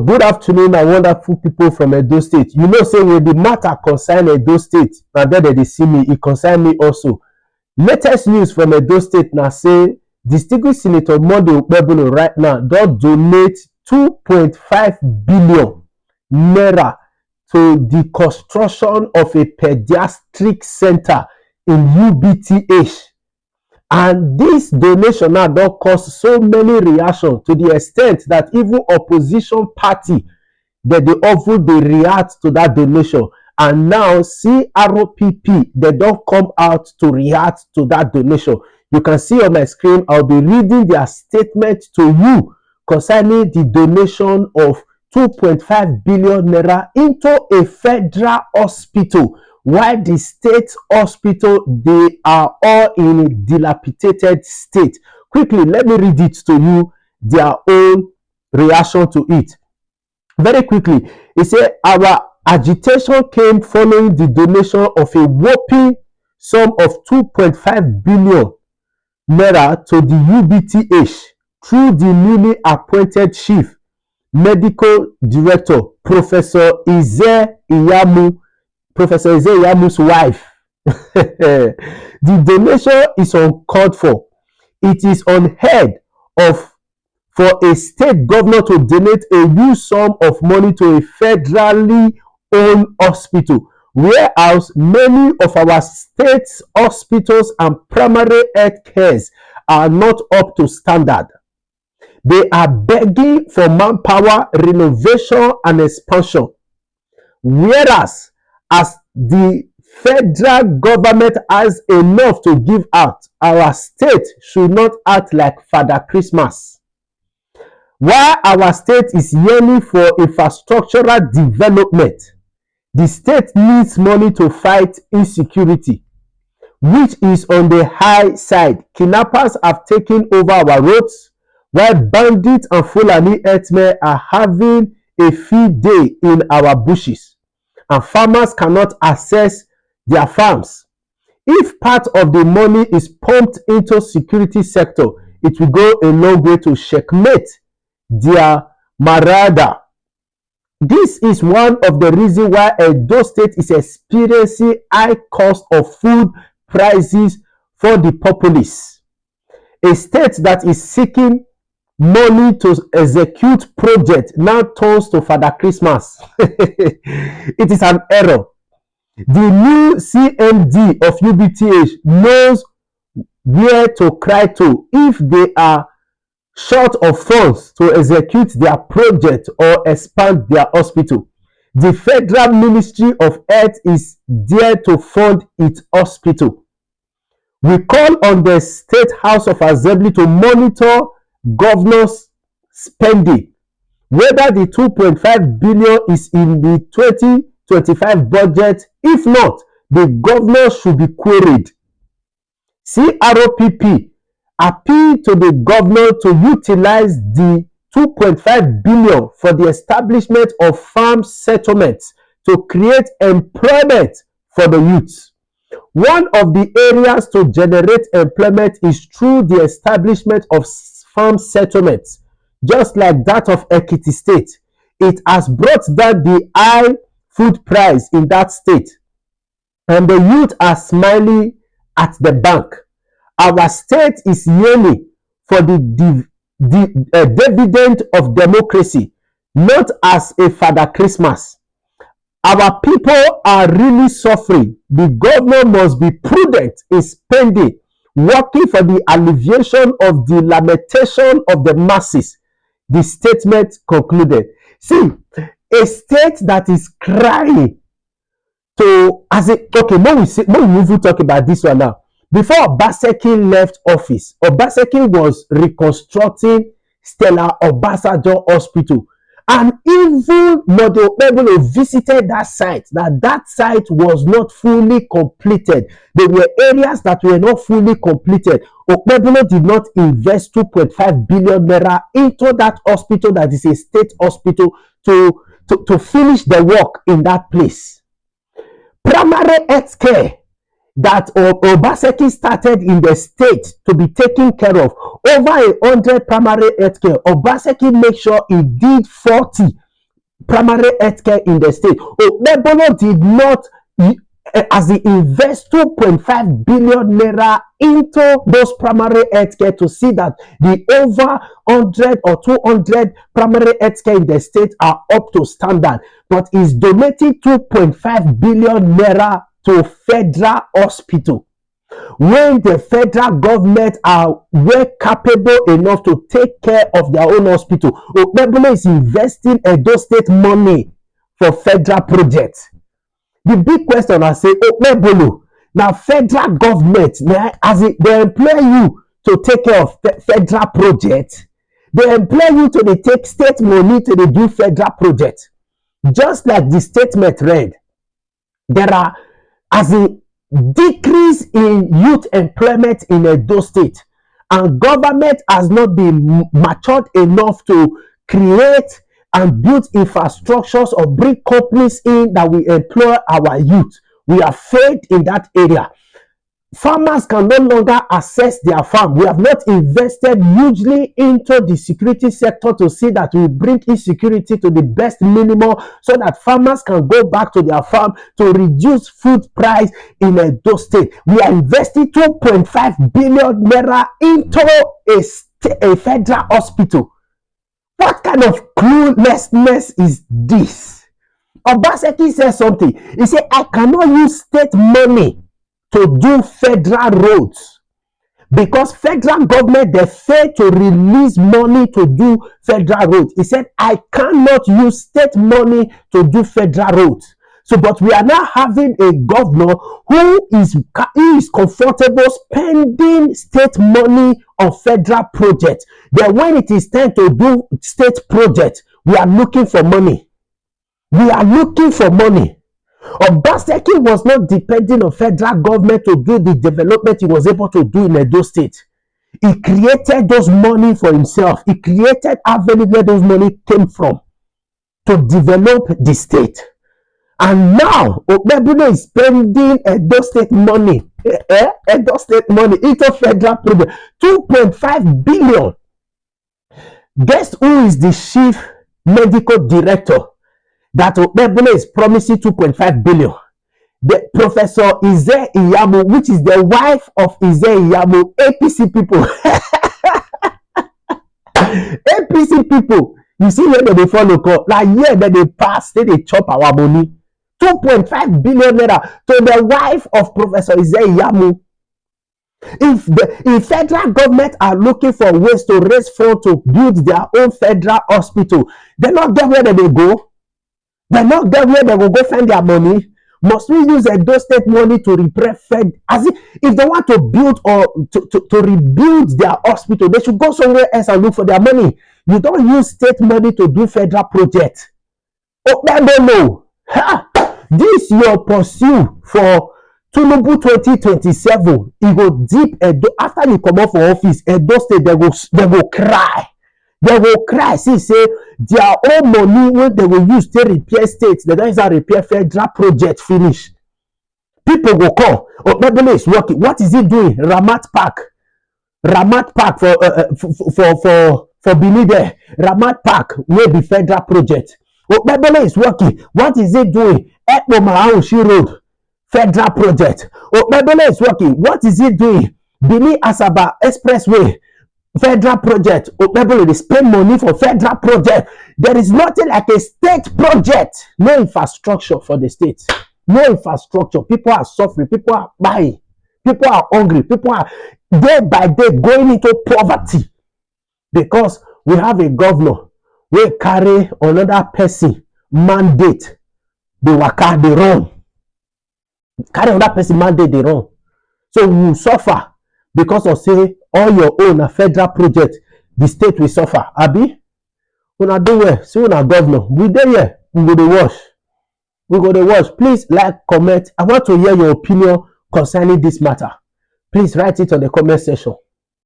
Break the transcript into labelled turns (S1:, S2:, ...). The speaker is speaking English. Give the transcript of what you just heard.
S1: good afternoon, my wonderful people from Edo State. You know, say when the matter concern Edo State, and then they see me, it concern me also. Latest news from Edo State now say distinguished Senator Monday Okpebholo right now don donate 2.5 billion naira to the construction of a pediatric center in UBTH. And this donation now don cause so many reactions to the extent that even opposition party that they often they react to that donation. And now CRPP, they don't come out to react to that donation. You can see on my screen, I'll be reading their statement to you concerning the donation of 2.5 billion naira into a federal hospital, while the state hospital, they are all in a dilapidated state. Quickly, let me read it to you, their own reaction to it. Very quickly, it said, our agitation came following the donation of a whopping sum of 2.5 billion naira to the UBTH through the newly appointed chief medical director, Professor Iyamu's wife. The donation is uncalled for. It is unheard of for a state governor to donate a huge sum of money to a federally owned hospital, whereas many of our state's hospitals and primary health cares are not up to standard. They are begging for manpower, renovation, and expansion. Whereas, as the federal government has enough to give out, our state should not act like Father Christmas. While our state is yearning for infrastructural development, the state needs money to fight insecurity, which is on the high side. Kidnappers have taken over our roads, while bandits and Fulani herdsmen are having a field day in our bushes, and farmers cannot access their farms. If part of the money is pumped into security sector, it will go a long way to checkmate their marauder. This is one of the reasons why Edo State is experiencing high cost of food prices for the populace. A state that is seeking money to execute project now turns to Father Christmas. It is an error. The new CMD of UBTH knows where to cry to if they are short of funds to execute their project or expand their hospital. The Federal Ministry of Health is there to fund its hospital. We call on the State House of Assembly to monitor governor's spending, whether the 2.5 billion is in the 2025 budget. If not, the governor should be queried. CRPP appeal to the governor to utilize the 2.5 billion for the establishment of farm settlements to create employment for the youth. One of the areas to generate employment is through the establishment of farm settlements, just like that of Ekiti State. It has brought down the high food price in that state, and the youth are smiling at the bank. Our state is yearning for the dividend of democracy, not as a Father Christmas. Our people are really suffering. The governor must be prudent in spending, working for the alleviation of the lamentation of the masses. The statement concluded. See, a state that is crying to, as a, okay, when we even talk about this one now. Before Obaseki left office, Obaseki was reconstructing Stella Obasanjo Hospital. And even Monday Okpebholo visited that site. That site was not fully completed. There were areas that were not fully completed. Okpebholo did not invest 2.5 billion naira into that hospital that is a state hospital to finish the work in that place. Primary health care that Obaseki started in the state to be taken care of, over 100 primary health care. Obaseki made sure he did 40 primary healthcare in the state. Okpebholo did not, as he invest 2.5 billion naira into those primary healthcare to see that the over 100 or 200 primary healthcare in the state are up to standard, but is donating 2.5 billion naira to federal hospital. When the federal government are well capable enough to take care of their own hospital, Okpebholo is investing Edo State money for federal projects. The big question I say, Okpebholo, now federal government, as they employ you to take care of federal projects, they employ you to take state money to do federal projects. Just like the statement read, there are, as a decrease in youth employment in Edo State, and government has not been matured enough to create and build infrastructures or bring companies in that will employ our youth. We have failed in that area. Farmers can no longer access their farm. We have not invested hugely into the security sector to see that we bring insecurity to the best minimum so that farmers can go back to their farm to reduce food price in Edo State. We are investing 2.5 billion naira into a federal hospital. What kind of cluelessness is this? Obaseki said something. He said, I cannot use state money to do federal roads because federal government, they fail to release money to do federal roads. He said, I cannot use state money to do federal roads. So, but we are now having a governor who is comfortable spending state money on federal projects. Then when it is time to do state projects, we are looking for money. We are looking for money. Obaseki was not depending on federal government to do the development he was able to do in Edo State. He created those money for himself. He created avenue where those money came from to develop the state. And now Okpebholo is spending Edo State money, Edo State money into federal project, 2.5 billion. Guess who is the chief medical director that Okpebholo is promising 2.5 billion? The Professor Ize Iyamu, which is the wife of Ize Iyamu, APC people. APC people. You see where they follow call. Like yeah, that they pass, they chop our money. 2.5 billion naira to the wife of Professor Ize Iyamu. If federal government are looking for ways to raise funds to build their own federal hospital, they're not there where they go. They're not there where they will go find their money. Must we use Edo State money to repair Fed? As if they want to build or to rebuild their hospital, they should go somewhere else and look for their money. You don't use state money to do federal projects. Oh, I don't know. Ha! This your pursuit for Tinubu 2027. It go deep Edo. After you come out for office, Edo State they will cry. They will cry. See, say their own money when they will use to repair states, they don't use to repair federal project finish. People go come. Okpebholo is working. What is he doing? Ramat Park for Benin there. Ramat Park will be federal project. Okpebholo is working. What is he doing? Ekpo Road, federal project. Okpebholo is working. What is he doing? Benin Asaba Expressway, federal project. Okpebholo, they spend money for federal project. There is nothing like a state project. No infrastructure for the state. No infrastructure. People are suffering. People are buying. People are hungry. People are day by day going into poverty because we have a governor will carry another person mandate. They waka, they run. Carry another person mandate, they run. So we will suffer because of say all your own federal project, the state will suffer. Abi, una do well. See una governor. We there here. We go to wash. We go to wash. Please like, comment. I want to hear your opinion concerning this matter. Please write it on the comment section.